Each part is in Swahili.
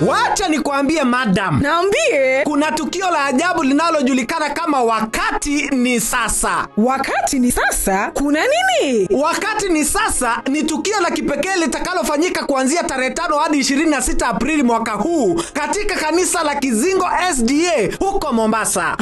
Wacha nikwambie madam. Naambie. Kuna tukio la ajabu linalojulikana kama wakati ni sasa. Wakati ni sasa? Kuna nini? Wakati ni sasa ni tukio la kipekee litakalofanyika kuanzia tarehe 5 hadi 26 Aprili mwaka huu katika kanisa la Kizingo SDA huko Mombasa.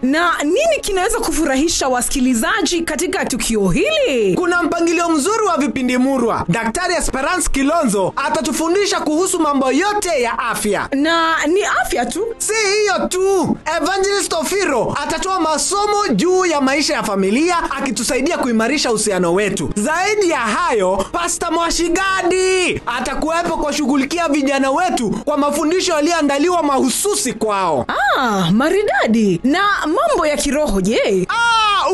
Na nini kinaweza kufurahisha wasikilizaji katika tukio hili? Kuna mpangilio mzuri wa vipindi murwa. Daktari Esperance Kilonzo atatufundisha kuhusu mambo yote ya afya. Na ni afya tu? Si hiyo tu. Evangelist Ofiro atatoa masomo juu ya maisha ya familia akitusaidia kuimarisha uhusiano wetu. Zaidi ya hayo, Pastor Mwashigadi atakuwepo kwa shughulikia vijana wetu kwa mafundisho yaliyoandaliwa mahususi kwao. Maridadi. Na mambo ya kiroho je?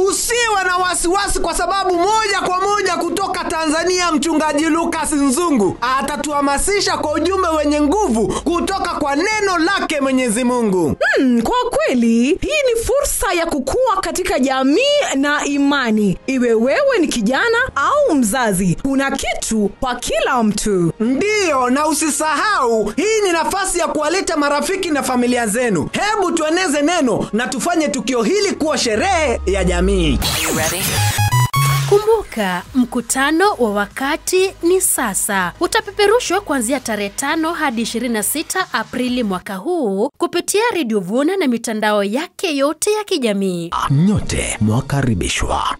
Usiwe na wasiwasi kwa sababu moja kwa moja kutoka Tanzania mchungaji Lucas Nzungu atatuhamasisha kwa ujumbe wenye nguvu kutoka kwa neno lake Mwenyezi Mungu. Kwa kweli, hii ni fursa ya kukua katika jamii na imani. Iwe wewe ni kijana au mzazi, kuna kitu kwa kila mtu. Ndiyo, na usisahau, hii ni nafasi ya kuwaleta marafiki na familia zenu. Hebu tueneze neno na tufanye tukio hili kuwa sherehe ya jamii. Are you ready? Kumbuka, mkutano wa wakati ni sasa. Utapeperushwa kuanzia tarehe 5 hadi 26 Aprili mwaka huu kupitia Radio Vuna na mitandao yake yote ya kijamii. Nyote mwakaribishwa.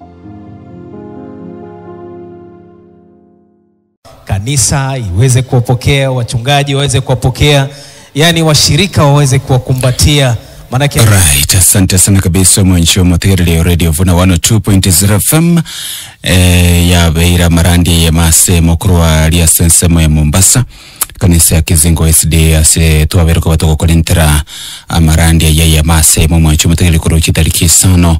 Kanisa iweze kuwapokea, wachungaji waweze kuwapokea, yani washirika waweze kuwakumbatia. Manake right, asante sana kabisa mwancho material Radio Vuna 102.0 FM ya Beira Marandi ya Mase Mokrua Alia Sensemo ya Mombasa. Kanisa ya Kizingo SD ase tuwaberuka batoko kolentera Marandi ya Mase mwancho material kuruchi tariki sano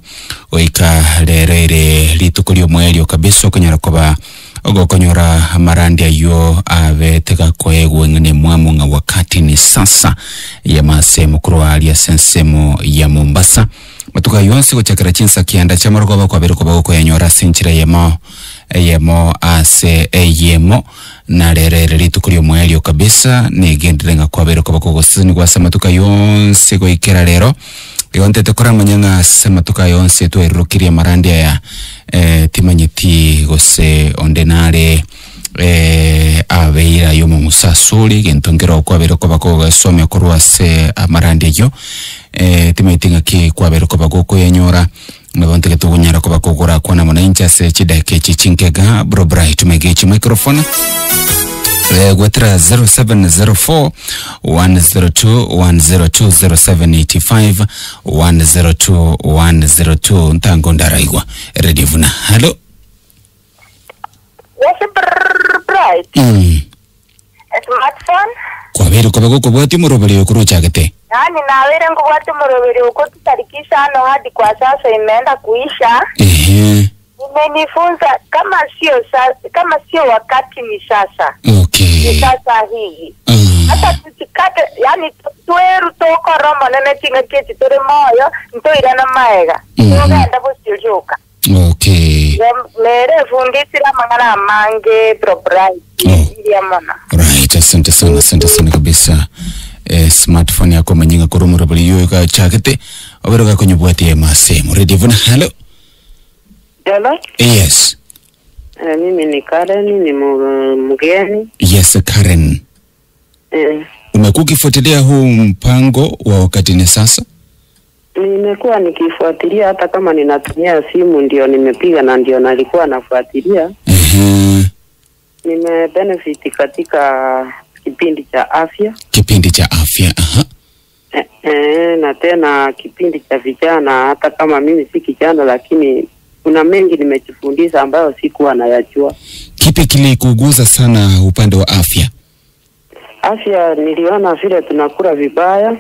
oika lerere litukulio mwelio kabisa kunyara kwa ogokonyora Marandi ayo abeteka koegwe ngene mwamunga wakati ni sasa ya Mase Mokrua Alia Sensemo ya Mombasa. Matuka yonse kuchakara chinsa kianda cha marogoba kwa beruko bagoko ya nyora sinchira yemo ase yemo na lerere litukulio mwelio kabisa ni gendirenga kwa beruko bagoko sini kwa samatuka yonse kwa ikera lero yonte tekora manyanga samatuka yonse tu erukiria Marandi ya timanyiti gose ondenare abeira yomo musasuli gentongero kwa beruko bagoko some kurwa se Marandi yo timaitinga ki kwa beruko bagoko ya nyora nabonte ke tugunyara ko bakogora kwa na mwananchi se chidake chichinkega bro bright megechi microphone Gwetra 0704 102 102 0785 102 102 ntango ndaraigwa Radio Vuna. Hello. Yes, bright. Smartphone. Kwa vile kwa bagoko bwati murobeli okurucha gete. Nani nawere ngubwati murobeli uko tarikisha no hadi kwa sasa imeenda kuisha. Nimenifunza kama sio wakati ni sasa. Okay. Ni sasa hivi. Hata tusikate, yani tueru toko romo nene tinga keti tore moyo, ntoira na maega. Ngenda bosyojoka. Okay. Mere fundisi la mangana mange probrai. Right, asante sana kabisa. Smartphone yako manyinga kurumura bali yo ka chakete oberoga kunyubwati ya Mase Radio Vuna. Hello. Hello? Yes. Mimi ni Karen, ni mgeni. Yes, Karen. Umekuwa ukifuatilia huu mpango wa wakati ni sasa? Nimekuwa nikifuatilia hata kama ninatumia simu ndio nimepiga na ndio nalikuwa nafuatilia. Nimebenefit katika kipindi cha afya. Kipindi cha afya, na tena kipindi cha vijana, hata kama mimi si kijana lakini kuna mengi nimejifundisha ambayo sikuwa nayajua. Kipi kilikuguza sana upande wa afya? Afya niliona vile tunakula vibaya.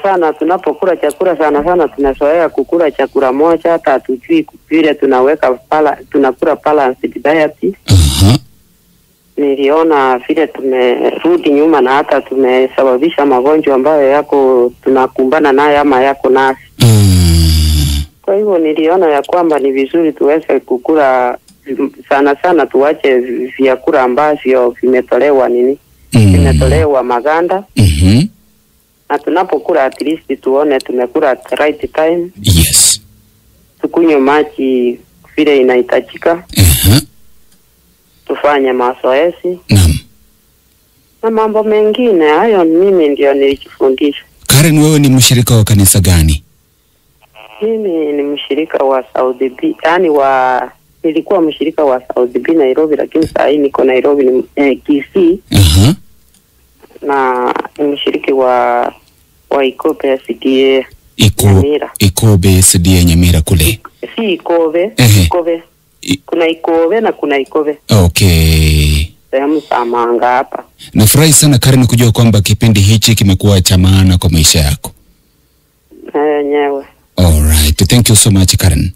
Sana tunapokula chakula sana tunazoea kukula chakula moja hata hatujui vile tunakula balanced diet. Niliona vile tumerudi nyuma na hata tumesababisha magonjwa ambayo yako tunakumbana nayo ama yako nasi. Kwa hivyo niliona ya kwamba ni vizuri tuweze kukula sana sana tuache vyakula ambavyo vimetolewa vimetolewa maganda. Na tunapokula at least tuone tumekula at the right time. Yes. Tukunywe maji vile inahitajika. Tufanye mazoezi. Na mambo mengine hayo mimi ndio nilijifundisha. Karen, wewe ni mshirika wa kanisa gani? Mimi ni mshirika wa Saudi B, nilikuwa mshirika wa Saudi B Nairobi, lakini sasa niko Nairobi Kisii. Na ni mshiriki wa Ikobe SDA Nyamira. Ikobe SDA Nyamira kule. Si Ikobe, Ikobe. Kuna Ikobe na kuna Ikobe. Okay. Sehemu Samanga hapa. Nafurahi sana Karen kujua kwamba kipindi hichi kimekuwa cha maana kwa maisha yako. Nyewe. Alright, thank you so much Karen.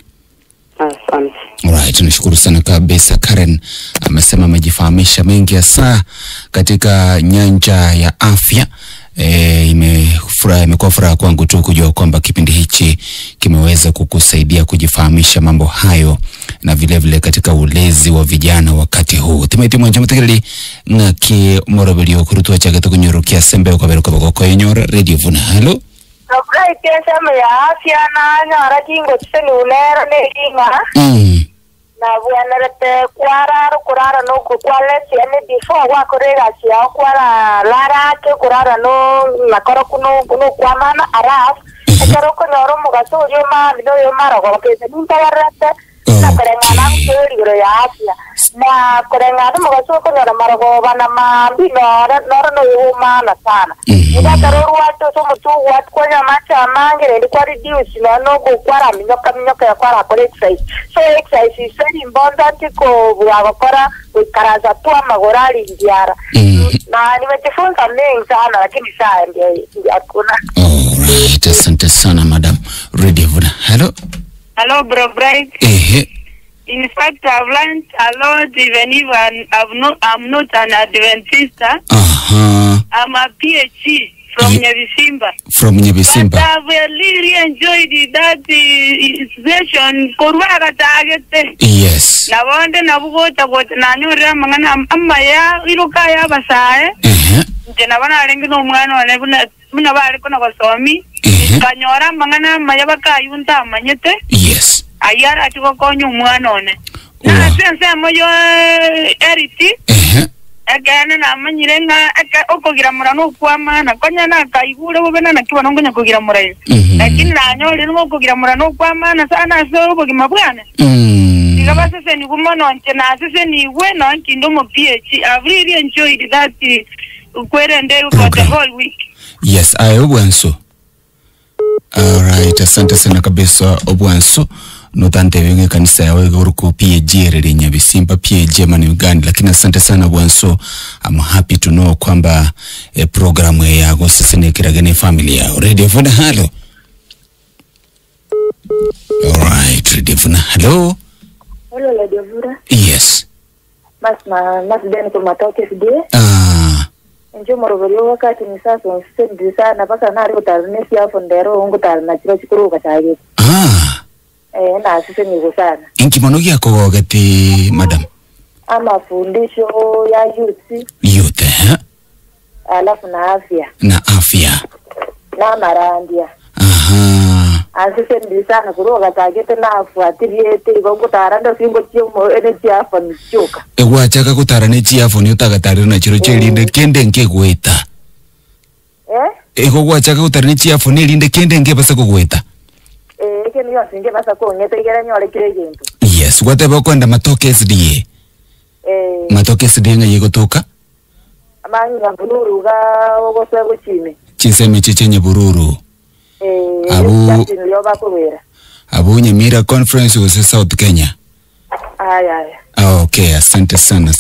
Asante. Alright, tunashukuru sana kabisa. Karen amesema amejifahamisha mengi hasa katika nyanja ya afya. Imekuwa furaha kwangu tu kujua kwamba kipindi hichi kimeweza kukusaidia kujifahamisha mambo hayo, na vile vile katika ulezi wa vijana wakati huu. Timeti mwanja mtegereli ngaki morobelio kurutua chake tukunyurukia sembe ukaberuka bako yenyora Radio Vuna. Hello. Kabla itesema ya afya na nyara kingo tseni ulera nekinga. Na buanerete kurara no kukwale siane before wa korega sia kwara lara ke kurara no nakoro kuno kwa mana araf ekaro ko noro mugaso yo ma no yo maro ko ke nunta warate na korenga na ngiro ya afya na korenga no mugaso ko noro maro ko bana ma binora no yo ma na sana ida karo wato so mutu wat ko nya macha mangere ndi kwa reduce no go kwara minyoka ya kwara ko exercise. So exercise is very important ko wakora ukaraza tu magorali ndiara. Na nimejifunza mengi sana lakini saa ndio hakuna. Alright, asante sana madam. Radio Vuna. Hello. Hello bro Bright. In fact I've learned a lot even if I'm not an Adventist. I'm a PhD from Nyabisimba. From Nyabisimba. But I've really enjoyed that session. Kurwaga target. Yes. Na wande na bugota na nyura mangana amma ya iruka ya basae. Jena bana alengi no mwana wale buna bale kona basomi. Kanyora mangana mayaba kayunta manyete. Yes. Ayara atiko konyo mwana one. Na sense moyo eriti. Agana na manyirenga okogira murano kwa mana konya na kaigure bobena na kiwa nongonya kogira murayo. Lakini na nyole no kogira murano kwa mana sana so bogima bwana. Ngaba sasa ni kumono nche na sasa ni weno nkindo mo PhD. I've really enjoyed that kwere ndero for the whole week. Yes, Obwanso. Alright, asante sana kabisa Obwanso. Notante wengi kanisa ya wege uruku PAG redi Nyabisimba PAG mani Uganda, lakini asante sana Obwanso. I'm happy to know kwamba programu ya sasa ni kiragene family ya Radio Vuna. Hello. Alright, Radio Vuna. Hello. Hello Radio Vuna. Yes. Mas kwa matoke sidie. Njo morogoro wakati ni sasa usisendi sana paka nari utarnesi ya fondero ungu tarna chiro chikuru kachage. Na sisi ni sana. Inki monogi yako wakati madam? Ama fundisho ya youth alafu na afya. Na afya. Na marandia. Sisi sana kuru kachage tena afuatilie ungu taranda simbo chiyo energy afa nichoka. Wachaka kutarane chiafo ni utagatarira na chiro chelinde kende nke kuweta. Eko wachaka kutarane chiafo ni linde kende nke basa kuweta. Kene yo singe basa kuonyeta igera nyole kire gintu. Yes, whatever kwenda matoke SDA. Matoke SDA ngaye kutoka? Amanyi ya bururu ga ogoswe guchime. Chiseme chichenye bururu. Abu Nyamira Conference was South Kenya. Okay, asante sana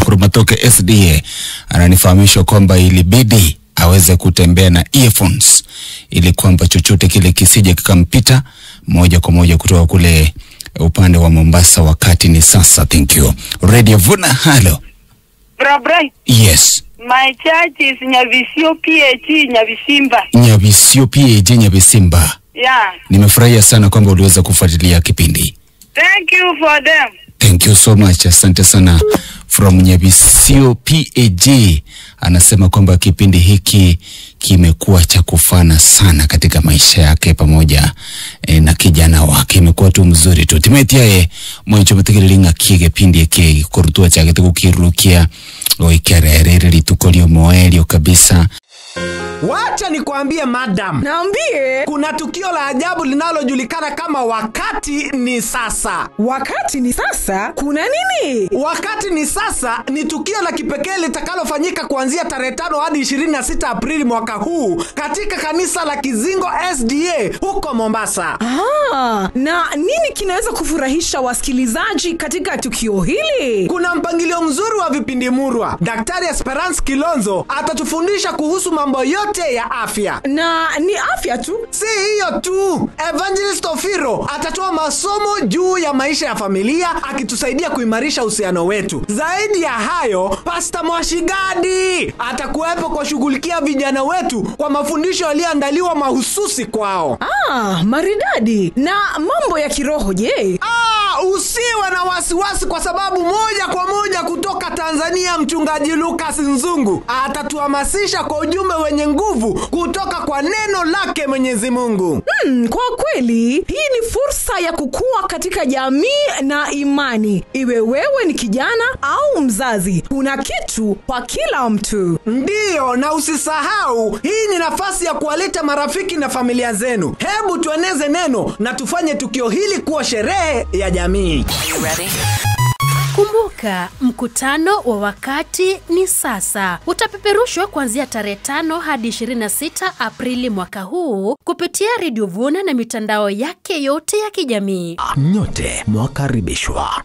Kurumatoke SDA. Ananifahamisha kwamba ilibidi aweze kutembea na earphones ili kwamba chochote kile kisije kikampita moja kwa moja kutoka kule upande wa Mombasa. Wakati ni sasa. Thank you. Radio Vuna. Hello. Bright. Yes. My church is Nyavisio PAG Nyabisimba. Nyavisio PAG Nyabisimba. Yeah. Nimefurahia sana kwamba uliweza kufuatilia kipindi. Thank you for them. Thank you so much. Asante sana. From Nyabisio PAJ anasema kwamba kipindi hiki kimekuwa cha kufana sana katika maisha yake pamoja na kijana wake. Imekuwa tu mzuri tu. Timetia mwencho mtegelinga kipindi hiki kurutua chake tukirukia oikerere litukolio moelio kabisa. Wacha nikwambie madam. Naambie. Kuna tukio la ajabu linalojulikana kama wakati ni sasa. Wakati ni sasa? Kuna nini? Wakati ni sasa ni tukio la kipekee litakalofanyika kuanzia tarehe 5 hadi 26 Aprili mwaka huu katika kanisa la Kizingo SDA huko Mombasa. Na nini kinaweza kufurahisha wasikilizaji katika tukio hili? Kuna mpangilio mzuri wa vipindi murwa. Daktari Esperance Kilonzo atatufundisha kuhusu mambo yote ya afya. Na ni afya tu? Si hiyo tu. Evangelist Ofiro atatoa masomo juu ya maisha ya familia akitusaidia kuimarisha uhusiano wetu. Zaidi ya hayo, Pastor Mwashigadi atakuwepo kwa shughulikia vijana wetu kwa mafundisho yaliyoandaliwa mahususi kwao. Maridadi. Na mambo ya kiroho je? Usiwe na wasiwasi kwa sababu moja kwa moja kutoka Tanzania mchungaji Lucas Nzungu atatuhamasisha kwa ujumbe wenye nguvu kutoka kwa neno lake Mwenyezi Mungu. Kwa kweli hii ni fursa ya kukua katika jamii na imani. Iwe wewe ni kijana au mzazi, kuna kitu kwa kila mtu. Ndiyo, na usisahau hii ni nafasi ya kuwaleta marafiki na familia zenu. Hebu tueneze neno na tufanye tukio hili kuwa sherehe ya jamii. Are you ready? Kumbuka, mkutano wa wakati ni sasa. Utapeperushwa kuanzia tarehe 5 hadi 26 Aprili mwaka huu kupitia Radio Vuna na mitandao yake yote ya kijamii. Nyote mwakaribishwa.